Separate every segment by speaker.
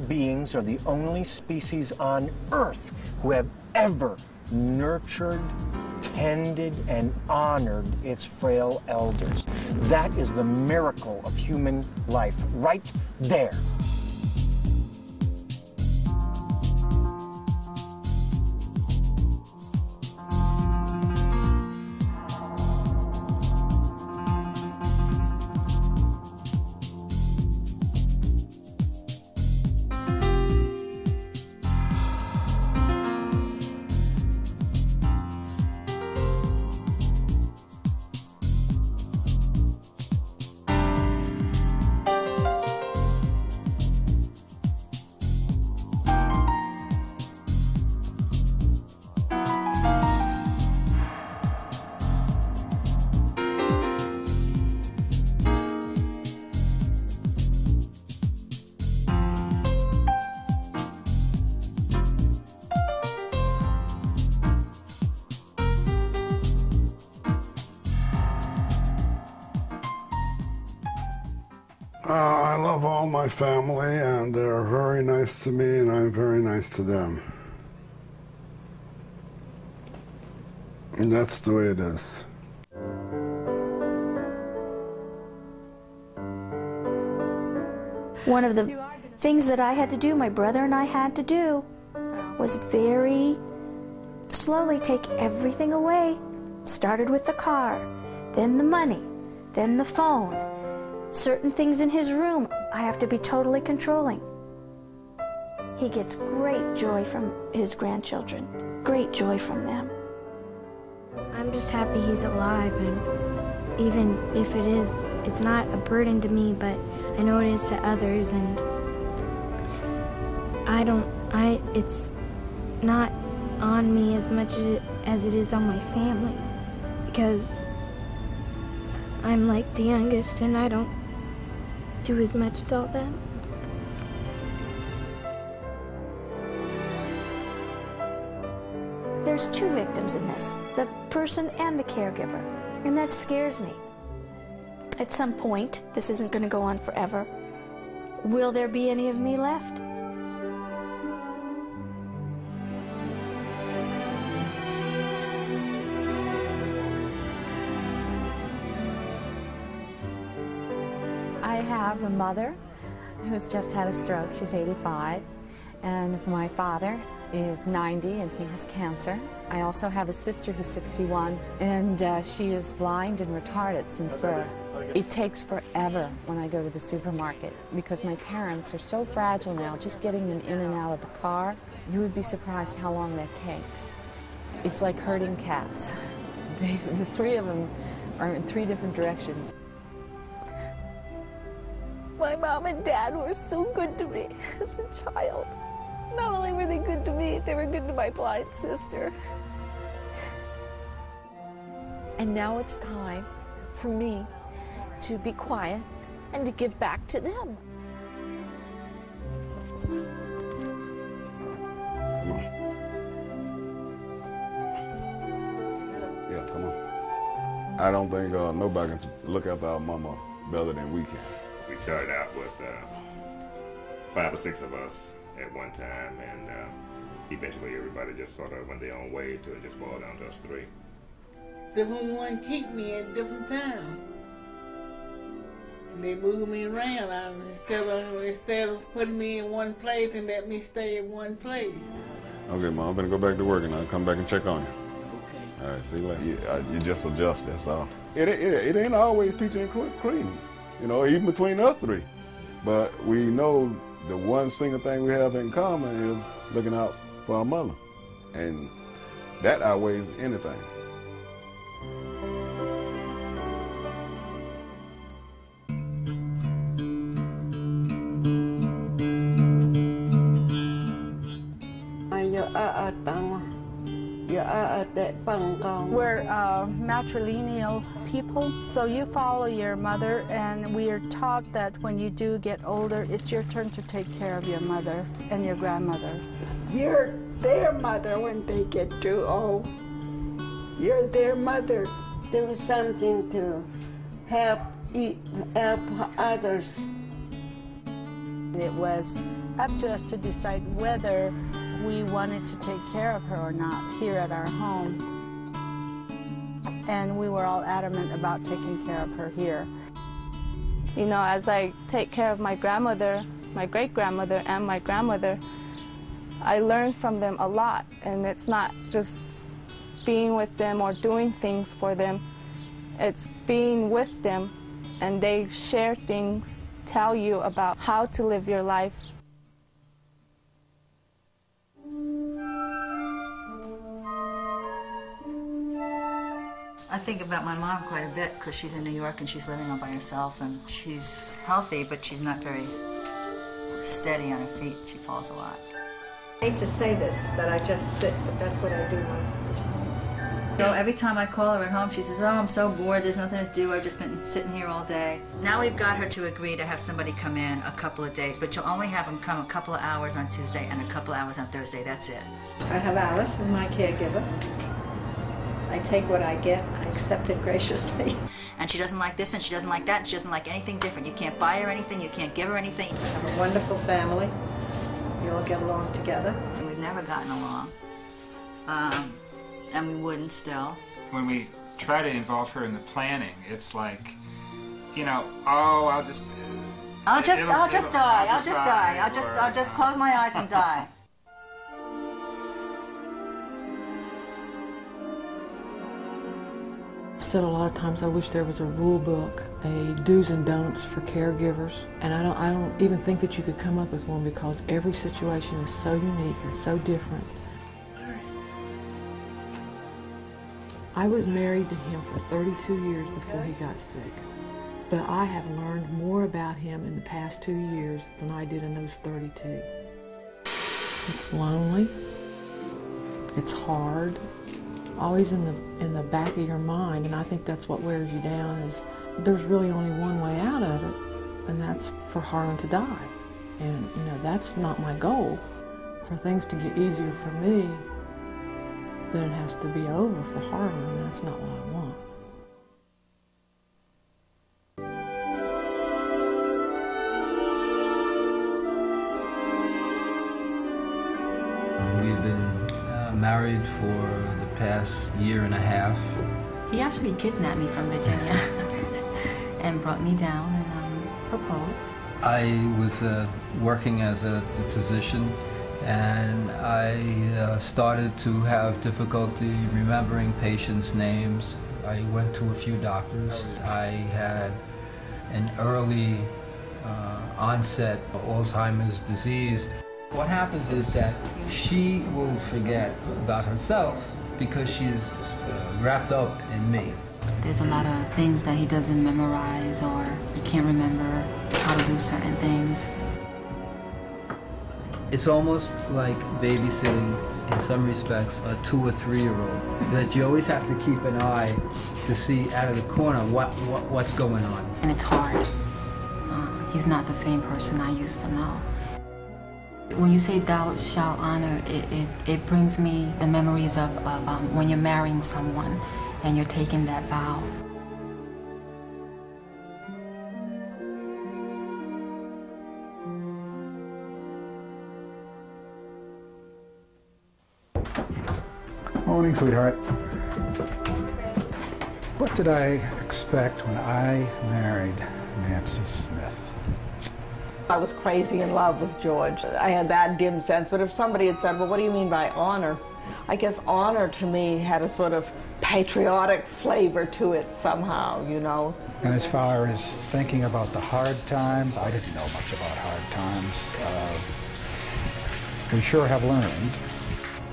Speaker 1: Beings are the only species on Earth who have ever nurtured, tended, and honored its frail elders. That is the miracle of human life, right there.
Speaker 2: I love all my family, and they're very nice to me, and I'm very nice to them. And that's the way it is.
Speaker 3: One of the things that I had to do, my brother and I had to do, was very slowly take everything away. Started with the car, then the money, then the phone. Certain things in his room, I have to be totally controlling. He gets great joy from his grandchildren, great joy from them.
Speaker 4: I'm just happy he's alive, and even if it is, it's not a burden to me, but I know it is to others, and it's not on me as much as it is on my family, because I'm like the youngest, and I don't do as much as all them.
Speaker 3: There's two victims in this, the person and the caregiver, and that scares me. At some point, this isn't going to go on forever. Will there be any of me left?
Speaker 5: I have a mother who's just had a stroke. She's 85. And my father is 90 and he has cancer. I also have a sister who's 61 and she is blind and retarded since birth. It takes forever when I go to the supermarket because my parents are so fragile now, just getting them in and out of the car. You would be surprised how long that takes. It's like herding cats. The three of them are in three different directions. My mom and dad were so good to me as a child. Not only were they good to me, they were good to my blind sister. And now it's time for me to be quiet and to give back to them.
Speaker 2: Come on. Yeah, come on. I don't think nobody can look after our mama better than we can.
Speaker 6: We started out with 5 or 6 of us at one time, and eventually everybody just sort of went their own way till it just boiled down to us 3.
Speaker 7: Different one keep me at different times. And they move me around instead of putting me in one place and let me stay in one place.
Speaker 2: Okay, Mom, I'm gonna go back to work and I'll come back and check on you.
Speaker 7: Okay.
Speaker 2: All right, see you later. You just adjust, that's all. It ain't always peaches and cream, you know, even between us 3. But we know the one single thing we have in common is looking out for our mother. And that outweighs anything.
Speaker 8: We're matrilineal people, so you follow your mother, and we are taught that when you do get older, it's your turn to take care of your mother and your grandmother.
Speaker 9: You're their mother when they get too old. You're their mother.
Speaker 10: Do something to help others.
Speaker 8: and it was up to us to decide whether we wanted to take care of her or not here at our home. And we were all adamant about taking care of her here.
Speaker 10: You know, as I take care of my grandmother, my great-grandmother, and my grandmother, I learn from them a lot. And it's not just being with them or doing things for them. It's being with them, and they share things, tell you about how to live your life.
Speaker 11: I think about my mom quite a bit because she's in New York and she's living all by herself, and she's healthy, but she's not very steady on her feet. She falls a lot.
Speaker 12: I hate to say this, that I just sit, but that's what I do most of the time.
Speaker 11: So every time I call her at home, she says, "Oh, I'm so bored, there's nothing to do, I've just been sitting here all day." Now we've got her to agree to have somebody come in a couple of days, but you'll only have them come a couple of hours on Tuesday and a couple of hours on Thursday, that's it.
Speaker 12: I have Alice as my caregiver. I take what I get, I accept it graciously.
Speaker 11: And she doesn't like this and she doesn't like that and she doesn't like anything different. You can't buy her anything, you can't give her anything.
Speaker 12: I have a wonderful family. We all get along together.
Speaker 11: And we've never gotten along. And we wouldn't still.
Speaker 13: When we try to involve her in the planning, it's like, you know, oh, I'll just die. I'll just close my eyes and die.
Speaker 14: Said a lot of times I wish there was a rule book, a do's and don'ts for caregivers, and I don't even think that you could come up with one because every situation is so unique and so different. I was married to him for 32 years before he got sick, but I have learned more about him in the past 2 years than I did in those 32. It's lonely, it's hard, always in the back of your mind, and I think that's what wears you down. Is there's really only one way out of it, and that's for Harlan to die. And you know, that's not my goal. For things to get easier for me, then it has to be over for Harlan, and that's not what I want.
Speaker 15: We've been married for the past year and a half.
Speaker 16: He actually kidnapped me from Virginia and brought me down and proposed.
Speaker 15: I was working as a physician, and I started to have difficulty remembering patients' names. I went to a few doctors. I had an early onset Alzheimer's disease. What happens is that she will forget about herself because she's wrapped up in me.
Speaker 16: There's a lot of things that he doesn't memorize, or he can't remember how to do certain things.
Speaker 15: It's almost like babysitting, in some respects, a 2 or 3-year-old. That you always have to keep an eye to see out of the corner what's going on.
Speaker 16: And it's hard. He's not the same person I used to know. When you say thou shalt honor, it brings me the memories of when you're marrying someone and you're taking that vow.
Speaker 17: Morning, sweetheart. What did I expect when I married Nancy Smith?
Speaker 18: I was crazy in love with George. I had that dim sense, but if somebody had said, well, what do you mean by honor? I guess honor to me had a sort of patriotic flavor to it somehow, you know.
Speaker 17: And as far as thinking about the hard times, I didn't know much about hard times. We sure have learned.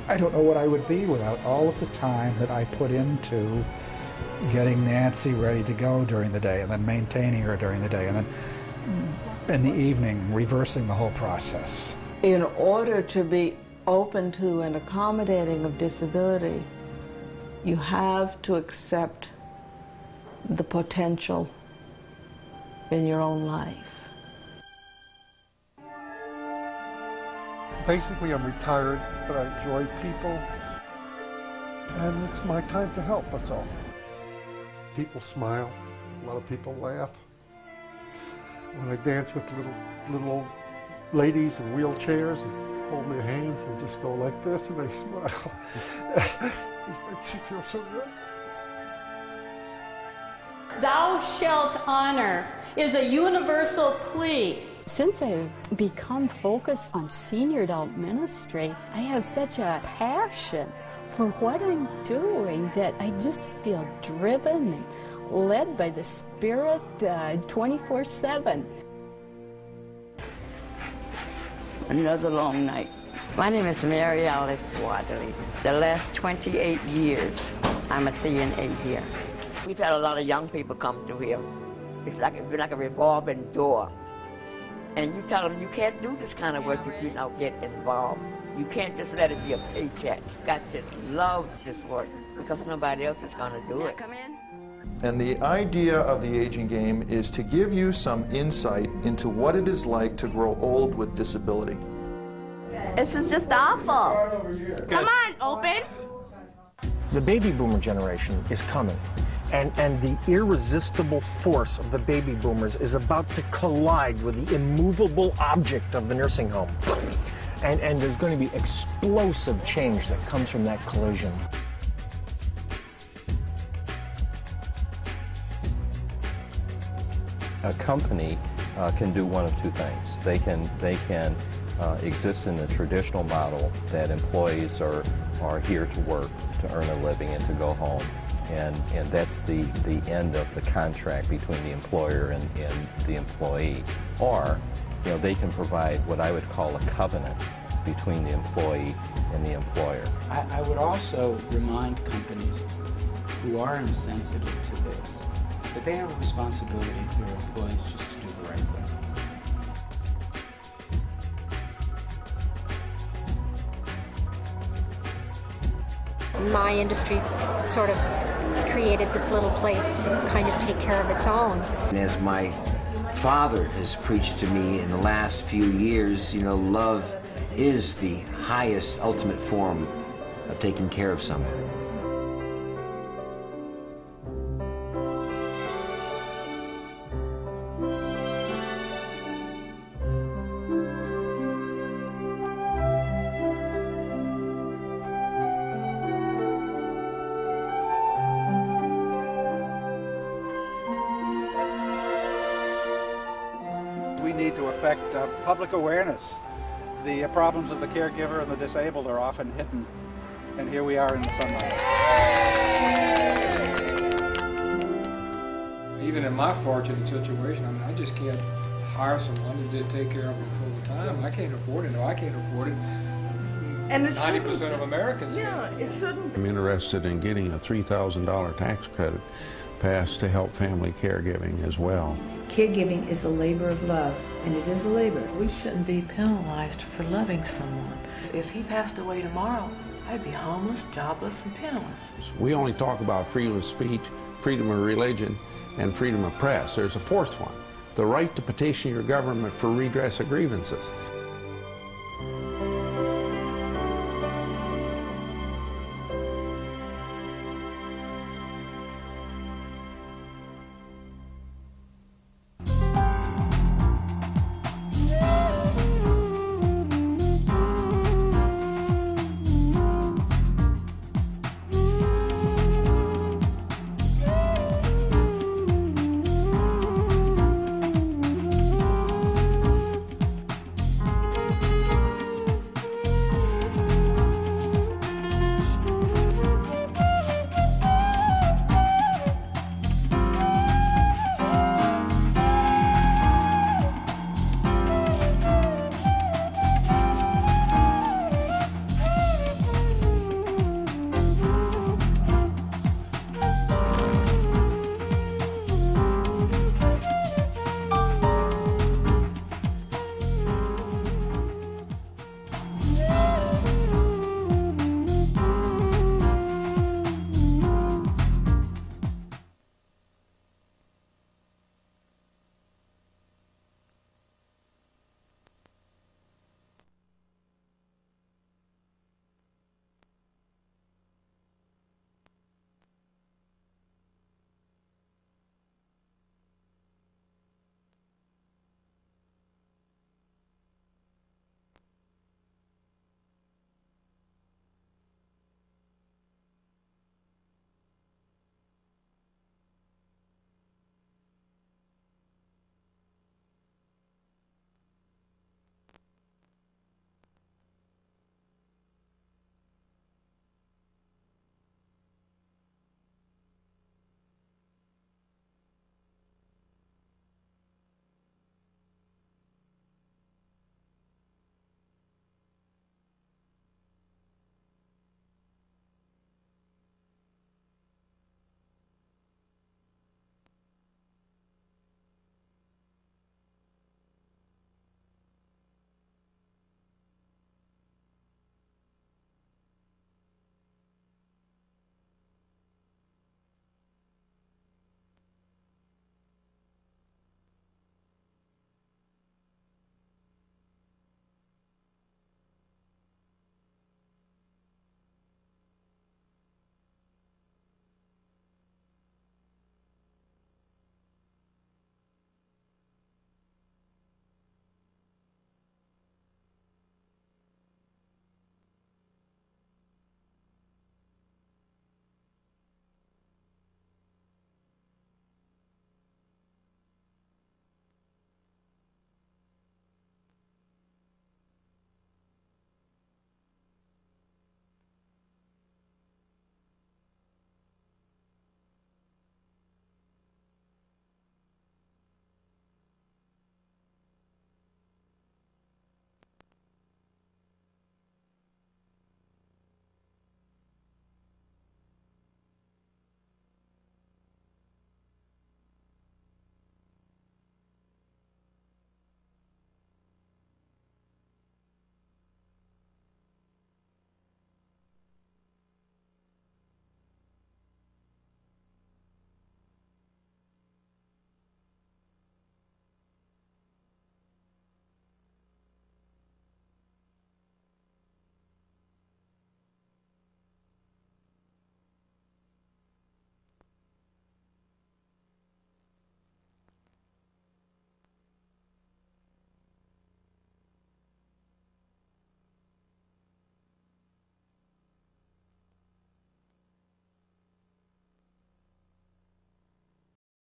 Speaker 17: I don't know what I would be without all of the time that I put into getting Nancy ready to go during the day, and then maintaining her during the day, and then in the evening, reversing the whole process.
Speaker 18: In order to be open to and accommodating of disability, you have to accept the potential in your own life.
Speaker 19: Basically, I'm retired, but I enjoy people, and it's my time to help us all. People smile, a lot of people laugh. When I dance with little old ladies in wheelchairs and hold their hands and just go like this and they smile. It makes you feel so good.
Speaker 20: Thou shalt honor is a universal plea. Since I've become focused on senior adult ministry, I have such a passion for what I'm doing that I just feel driven and led by the Spirit 24/7.
Speaker 9: Another long night. My name is Mary Alice Wadley. The last 28 years, I'm a CNA here. We've had a lot of young people come through here. It's like a revolving door. And you tell them you can't do this kind of work if you don't get involved. You can't just let it be a paycheck. You've got to love this work because nobody else is going to do it. Come in.
Speaker 21: And the idea of the aging game is to give you some insight into what it is like to grow old with disability.
Speaker 9: This is just awful.
Speaker 20: Come on, open.
Speaker 1: The baby boomer generation is coming. And the irresistible force of the baby boomers is about to collide with the immovable object of the nursing home. And there's going to be explosive change that comes from that collision.
Speaker 22: A company can do one of two things. They can exist in the traditional model that employees are here to work, to earn a living, and to go home. And that's the end of the contract between the employer and the employee. Or, they can provide what I would call a covenant between the employee and the employer.
Speaker 23: I would also remind companies who are insensitive to this that they have a responsibility to their employees just to do the right thing.
Speaker 24: My industry sort of created this little place to kind of take care of its own.
Speaker 25: And as my father has preached to me in the last few years, love is the highest, ultimate form of taking care of someone.
Speaker 17: We need to affect public awareness. The problems of the caregiver and the disabled are often hidden, and here we are in the sunlight.
Speaker 26: Even in my fortunate situation, I just can't hire someone to take care of them full time. I can't afford it. No, I can't afford it. And 90% of Americans.
Speaker 9: Yeah, it shouldn't.
Speaker 2: I'm interested in getting a $3,000 tax credit passed to help family caregiving as well.
Speaker 14: Caregiving is a labor of love, and it is a labor. We shouldn't be penalized for loving someone. If he passed away tomorrow, I'd be homeless, jobless, and penniless.
Speaker 2: We only talk about freedom of speech, freedom of religion, and freedom of press. There's a fourth one, the right to petition your government for redress of grievances.